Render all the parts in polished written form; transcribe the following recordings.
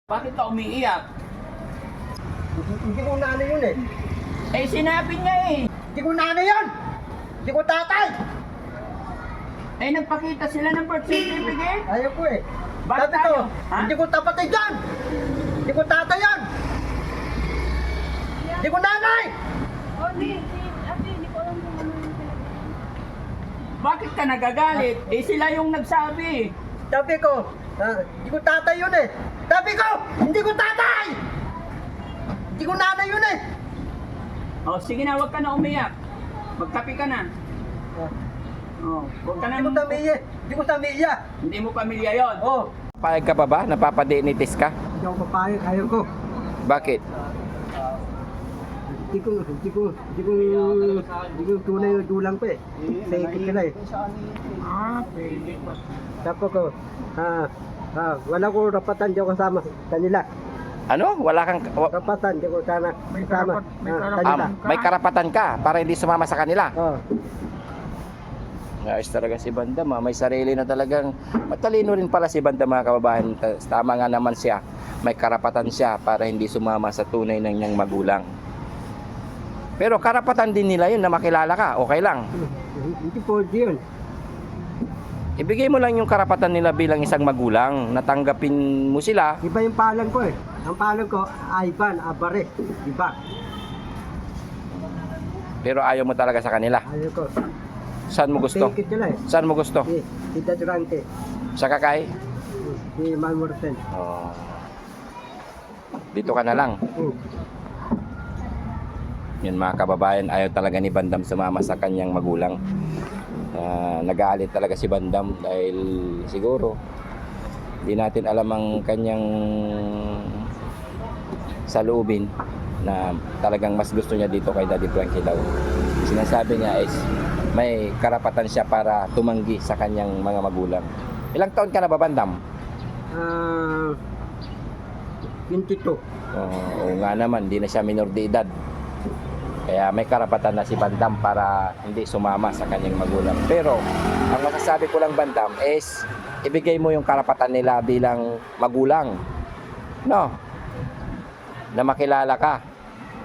Bakit ka umiiyak? Hindi ko na ano yun eh. Eh sinabi niya eh. Hindi ko na ano yun. Hindi ko tatay. Eh nagpakita sila ng birth certificate. Ayaw ko eh. Bakit Sabi ko, ayaw? Ha? hindi ko tapatay dyan. Hindi ko tatay yan. Hindi ko nanay. Oh, hindi ko alam kung ano yung pinag-ano. Bakit ka nagagalit? Eh sila yung nagsabi. Sabi ko, hindi ko tatay yun eh. Sabi ko, hindi ko tatay. Hindi ko nanay yun eh. Oh, sige na, wag ka na umiyak. Magkape ka na. Oh, wag ka na. Hindi ko tamiya. Hindi ko tamiya. Hindi mo pamilya yon. Oh, Payag ka pa ba? Napapadiinitis ka? hindi ako papayag. Ayaw ko. Bakit? Hindi ko tunay yung dulang ko eh. Sa ikit ka na eh. Pwede. Tapos ko, wala ko rapatan di ako kasama kanila. Ano? Wala kang... Rapatan di ko kasama kanila. may karapatan ka para hindi sumama sa kanila. Oh. Ayos talaga si Bandam. May sarili na talagang... Matalino rin pala si Bandam, mga kababayan. Tama nga naman siya. May karapatan siya para hindi sumama sa tunay ng niyang magulang. Pero karapatan din nila yun na makilala ka. Okay lang. Hindi po yun. Ibigay mo lang yung karapatan nila bilang isang magulang. Natanggapin mo sila. Iba yung palang ko eh. Ang palang ko, Ivan Abare. Iba. Pero ayaw mo talaga sa kanila. Ayaw ko. Saan mo gusto? Tingkit nila eh. Saan mo gusto? Si Durante. Sa Kakay? Si Malmorten. Oh. Dito ka na lang. Yun, mga kababayan, ayaw talaga ni Bandam sumama sa kanyang magulang. Nagalit talaga si Bandam dahil siguro hindi natin alam ang kanyang saloobin na talagang mas gusto niya dito kay Daddy Frankie daw. Sinasabi niya is may karapatan siya para tumanggi sa kanyang mga magulang. Ilang taon ka na ba, Bandam? 22. Oo nga naman, hindi na siya minor de edad. Kaya may karapatan na si Bandam para hindi sumama sa kanyang magulang. Pero, ang masasabi ko lang, Bandam, is ibigay mo yung karapatan nila bilang magulang. No? Na makilala ka.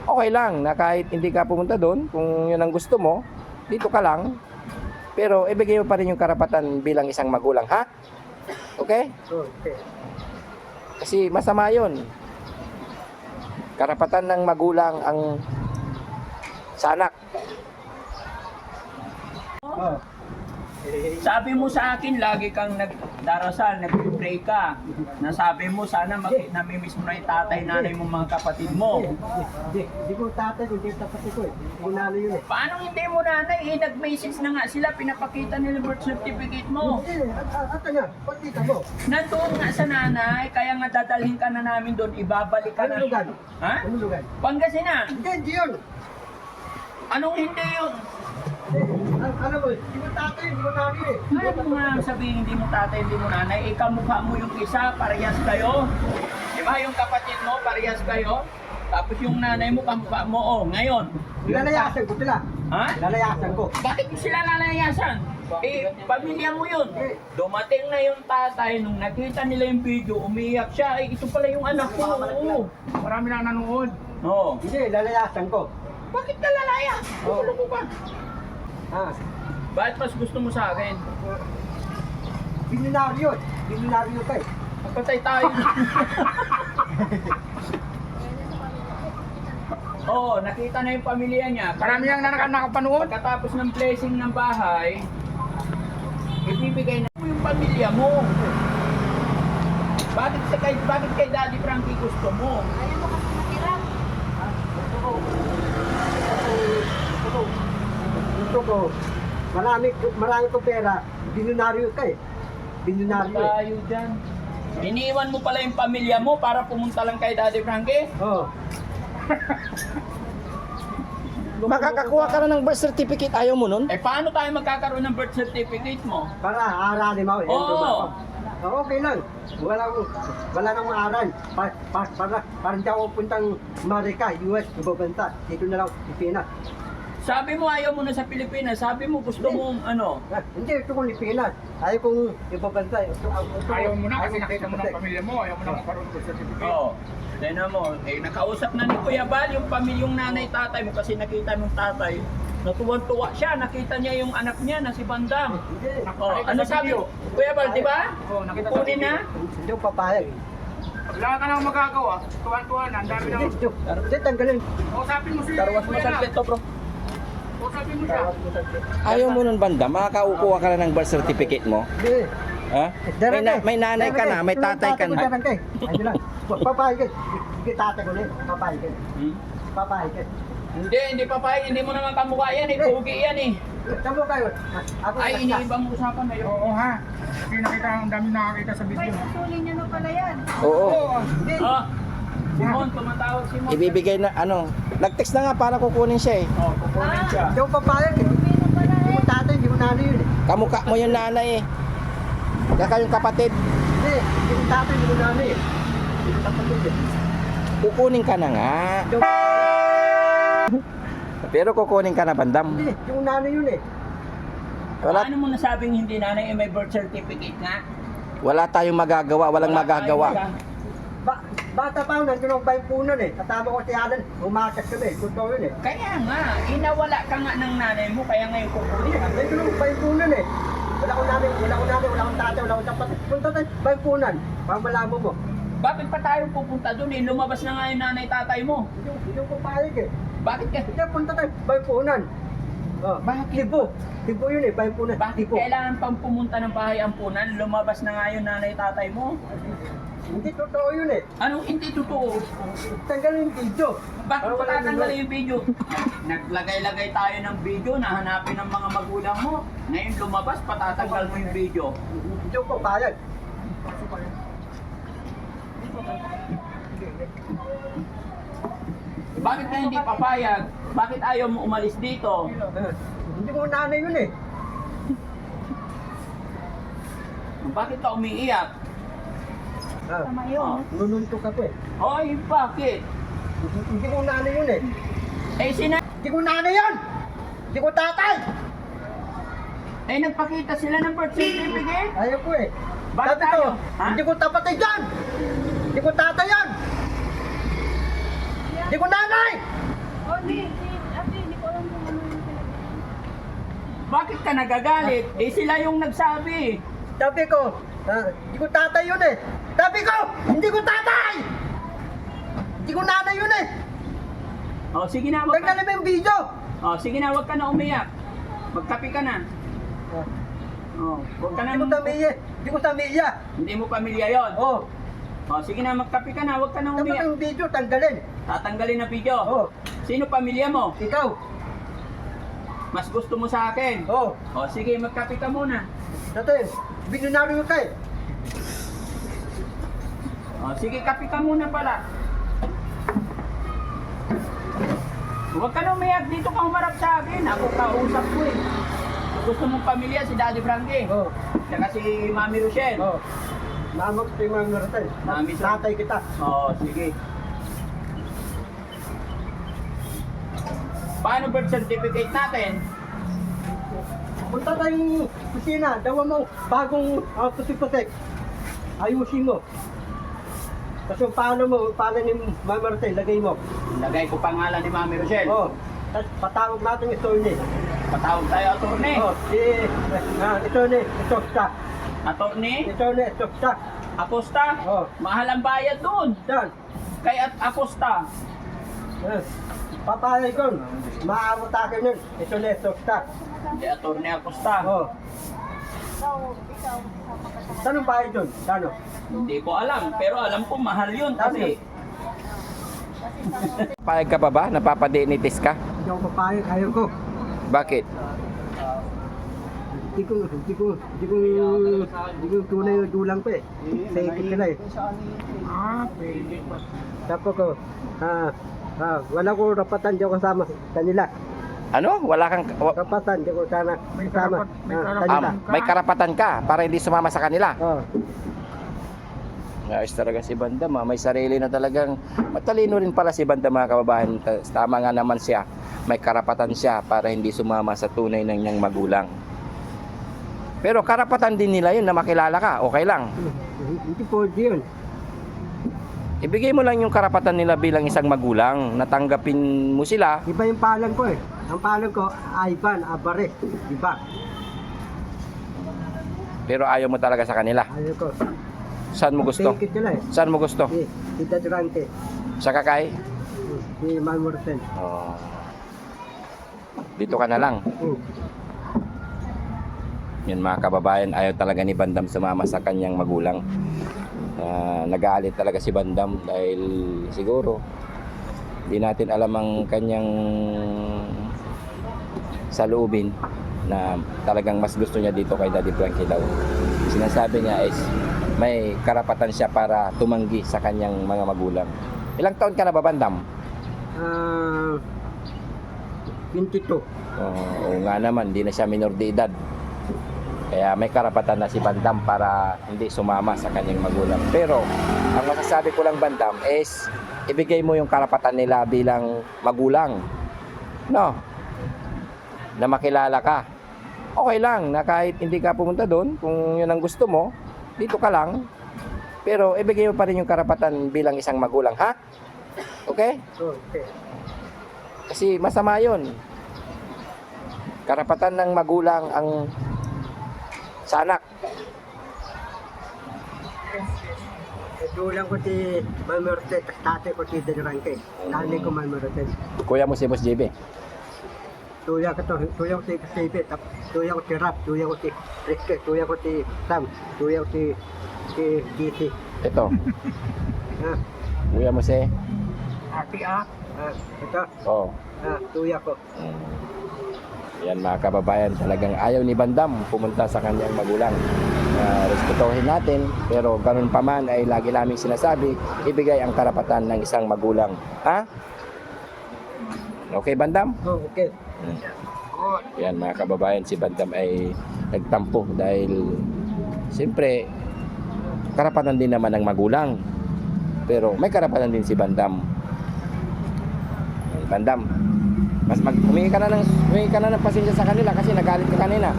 Okay lang, na kahit hindi ka pumunta doon, kung yun ang gusto mo, dito ka lang. Pero ibigay mo pa rin yung karapatan bilang isang magulang, ha? Okay? Okay. Kasi masama yun. Karapatan ng magulang ang sa anak. Oh. Sabi mo sa akin, lagi kang nagdarasal, nag-pray ka. Nasabi mo, sana namimiss mo na yung tatay, nanay mo, mga kapatid mo. Hindi ko tatay, hindi ko tapos ko eh. Hindi ko nanay yun eh. Paano hindi mo nanay? Eh, nag-message na nga sila, pinapakita nila yung birth certificate mo. Hindi, at nga, pagkita mo. Nandoon nga sa nanay, kaya nga dadalhin ka na namin doon, ibabalik ka na. Anong lugar? Ha? Anong lugar? Pangasinan. Hindi yun. Anong hindi yun? Alam mo, hindi mo tatay, hindi mo nanay eh. Ano mo nga sabihin, hindi mo tatay, hindi mo nanay, ikamukha mo yung isa, parehas kayo. Diba yung kapatid mo, parehas kayo. Tapos yung nanay mo, kamukha mo, oh, ngayon. Lalayasan ko sila. Ha? Lalayasan ko. Bakit mo sila lalayasan? Eh, pamilya mo yun. Dumating na yung tatay, nung nakita nila yung video, umiyak siya. Eh, ito pala yung anak ko. Oo. Marami na nanonood. Oo. Hindi, lalayasan ko. Bakit ka lalaya? Gusto ko ba? Ha? Bakit mas gusto mo sa akin? Bilinaryo. Bilinaryo ka eh. Magpatay tayo. Oo, nakita na yung pamilya niya. Marami nang nakapanood. Pagkatapos ng blessing ng bahay, ibibigay na mo yung pamilya mo. Bakit kay Daddy Frankie gusto mo? Ayaw mo kasi matira. Gusto ko, marami ko pera. Bilinaryo ka eh. Bilinaryo eh. Tayo dyan. Iniwan mo pala yung pamilya mo para pumunta lang kay Daddy Frankie? Oo. Makakakuha ka na ng birth certificate, ayaw mo nun? Eh paano tayo magkakaroon ng birth certificate mo? Para aralin mo. Oo. Okay lang. Wala nang maaral. Para hindi ako puntang Amerika, US, ibang bansa. Dito na lang, Pilipinas. Sabi mo ayaw mo na sa Pilipinas, sabi mo gusto mong ano. Hindi, ito kong Lipinas. Ayaw kong ibabanta. Ayaw mo na kasi nakita mo ng pamilya mo. Ayaw mo na magkaroon ng certificate. Oo. Tignan mo, nakausap na ni Kuya Bal yung pamilyong nanay tatay mo kasi nakita ng tatay. Natuwan-tuwa siya, nakita niya yung anak niya na si Bandam. Hindi. Oh, Nakita ano sa sabi? video. Kuya Bal, di ba? Oo, nakita sa Kukunin video. na? Hindi ko papayag. Wala ka nang magagawa. Tuwan-tuwan na. Ang dami na. Hindi, hindi, tanggalin. Kausapin mo si Tarwas mo Kuya sa na. to, bro. Kausapin mo siya. Ayaw mo nun Bandam, makakaukuha ka na ng birth certificate mo. Hindi. Ha? May nanay ka na, may tatay ka na. Ayun lang. Papayag ka. Sige, tatay ko na. Papayag ka. Hmm? Papayag ka. Hindi papayag, hindi mo naman kamukha yan eh, pugi yan eh. Tamo kayo. Ako Ay, nakita. iniibang usapan na yun. Oo ha. Kasi nakita ang dami nakakita sa May video. susulin niyo na pala yan. Oo. Hindi. Ah, Simon, tumatawag Simon. Ibibigay na ano, nag-text na nga para kukunin siya eh. Oh, kukunin siya. Hindi ko papayag eh. May na pala Hindi eh. ko tatay, hindi ko nanay yun eh. Kamukha mo yung nanay eh. Kaya yung kapatid, Hindi, hindi ko tatay, hindi ko nanay eh. Hindi ko kapatid eh. kukunin ka na nga. Hindi ko- Pero kukunin ka na Bandam. Hindi, yung nanay yun eh. Wala, Ano mo nasabing hindi nanay may birth certificate nga? wala tayong magagawa, walang Wala magagawa. tayong Bata pa ako, nandun ang baypunan eh. Kasama ko si Alan, umakas kami. Totoo yun eh. Kaya nga, inawala ka nga ng nanay mo, kaya ngayon kukunin ka. Nandun ang baypunan eh. Wala akong nanay, wala akong tatay, wala akong kapatid. Punta tayo, baypunan. Para malaman mo. Bakit pa tayo pupunta doon eh? Lumabas na nga yung nanay tatay mo. Hindi ko papayag eh. Bakit ka? Hindi, punta tayo, baypunan. Oh, Bakit? Tibo. Tibo yun eh, baypunan. Bakit Tibo. kailangan pang pumunta ng bahay ampunan? Lumabas na nga yung nanay tatay mo. Hindi totoo yun eh. Anong hindi totoo? Tanggalin yung video. Bakit Para pa wala tatanggalin yung video? Naglagay-lagay tayo ng video, nahanapin ng mga magulang mo. Ngayon lumabas, patatanggal mo yung video. Hindi ko papayag. Bakit ka hindi papayag? Bakit ayaw mo umalis dito? Hindi ko nanay yun eh. Bakit ka umiiyak? Tama yun. Nununtok ako eh. Hoy, bakit? Hindi ko nanay yun eh. Eh, Hindi ko nanay yun! Hindi ko tatay! nagpakita sila ng birth certificate? Ayaw ko eh. Bakit Sabi ko, ayaw? Ha? hindi ko tapatay dyan! Hindi ko tatay yan! Hindi ko nanay! Oh, ate, hindi ko alam kung ano yung pinag- Bakit ka nagagalit? Eh, sila yung nagsabi. Sabi ko, hindi ko tatay yun eh. Sabi ko, hindi ko tatay! Hindi ko nanay yun eh. Oh, sige na, wag ka. Tanggalin mo yung video. Oh, sige na, wag ka na umiyak. Magkape ka na. Oh, wag ka na. Hindi ko tamiya. Hindi ko tamiya. Hindi mo pamilya 'yon. Oh, Oh, sige na, magkape ka na, wag ka na dapat umiyak. yung video tanggalin. Tatanggalin na video. Oh, Sino pamilya mo? ikaw. Mas gusto mo sa akin? Oh, Oh, sige, magkape ka muna. dati, binunaro ka eh. Oh, sige, kape ka muna pala. Huwag ka na umiyak, dito ka humarap sa akin. Ako kausap ko eh. Gusto mong pamilya si Daddy Frankie. Oh, Saka si Mami Rochelle. oh. Mama ko si Mami Rotel. Mami sa- Tatay kita. Oo, sige. Paano birth certificate natin? Punta tayong kusina, dawa mo bagong putik-putik. Ayusin mo. Tapos yung paano ni Mami Rotel, lagay mo. Lagay ko pangalan ni Mami Rochelle. Oh, tapos patawag natin ito ni. Patawag tayo, attorney. Oh, ito ni, ito ka. Attorney, Ito ni, ito ka. Acosta. Oh. Mahal ang bayad doon. Dan. Kay Acosta. Papayag ko. Maamot akin yun. Ito ni, ito ka. Hindi, attorney Acosta. Oh, Ikaw, saan ang bayad yun? Dano? Hindi ko alam, pero alam ko mahal yun kasi Payag ka pa ba? Napapadiinitis ka? Hindi ako papayag, ayaw ko. Bakit? Hindi ko tunay yung dulang ko eh. Pekit ka na eh. Pwede. Tapos ko, wala ko rapatan di ako kasama kanila. Ano? Wala kang... Rapatan di ko sana May kasama karapat- kanila. may karapatan ka para hindi sumama sa kanila. Oh, Ayos talaga si Bandam, may sarili na talagang matalino rin pala si Bandam mga kababayan. Tama nga naman siya. may karapatan siya para hindi sumama sa tunay ng niyang magulang. Pero karapatan din nila yun na makilala ka, okay lang. Hindi po yun. Ibigay mo lang yung karapatan nila bilang isang magulang, natanggapin mo sila. Iba yung pangalan ko eh. Ang pangalan ko, Ivan Abares. Iba. Pero ayaw mo talaga sa kanila. Ayaw ko. Saan mo gusto? Take it nila eh. Saan mo gusto? Si Dadurante. Sa Kakay? Si Malmorten. Oh. Dito ka na lang. Yun mga kababayan, ayaw talaga ni Bandam sumama sa kanyang magulang. Nagalit talaga si Bandam dahil siguro hindi natin alam ang kanyang saloobin na talagang mas gusto niya dito kay Daddy Frankie daw. Sinasabi niya is may karapatan siya para tumanggi sa kanyang mga magulang. Ilang taon ka na ba, Bandam? 22. Oo nga naman, hindi na siya minor de edad. Kaya may karapatan na si Bandam para hindi sumama sa kanyang magulang. Pero ang masasabi ko lang, Bandam, is ibigay mo yung karapatan nila bilang magulang. No? Na makilala ka. Okay lang na kahit hindi ka pumunta doon, kung yun ang gusto mo, dito ka lang. Pero ibigay mo pa rin yung karapatan bilang isang magulang, ha? Okay? Okay. Kasi masama yun. Karapatan ng magulang ang sa anak. Tulang ko si Malmorten, tatay ko si Dadurante. Nanay ko Malmorten. Kuya mo si Boss JB. Tulang ko si Steve, tulang ko si Rap, tulang ko si Riske, tulang ko si Sam, tulang ko si DC. Ito. Ah, Kuya mo si... ito, Oh. tulang ko. Yan mga kababayan, talagang ayaw ni Bandam pumunta sa kanyang magulang. Respetuhin natin, pero ganun pa man ay lagi naming sinasabi, ibigay ang karapatan ng isang magulang. Ha? Okay, Bandam? Okay. Yan mga kababayan, si Bandam ay nagtampo dahil siyempre karapatan din naman ng magulang. Pero may karapatan din si Bandam. Bandam, humingi ka na ng pasensya sa kanila kasi nagalit ka kanina.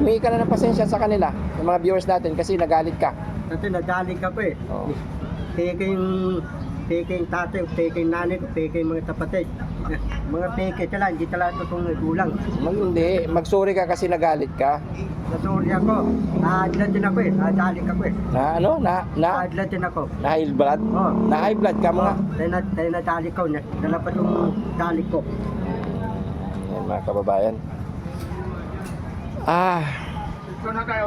Humingi ka na ng pasensya sa kanila, ng mga viewers natin kasi nagalit ka. Kasi nadaling ka pa eh. Oo. Peking tatay, peking nanay ko, peking mga kapatid. Mga peke sila, hindi talaga totoong gulang. Hindi, magsorry ka kasi nagalit ka. Nasuri ako. Na-adlan din ako eh. Nadaling ako eh. Na ano? Na-adlan din ako. Na high blood? Oh. Na high blood ka mga. Dahil nadali ko. Dala pa itong dali ko. Yan mga kababayan. Ito na tayo.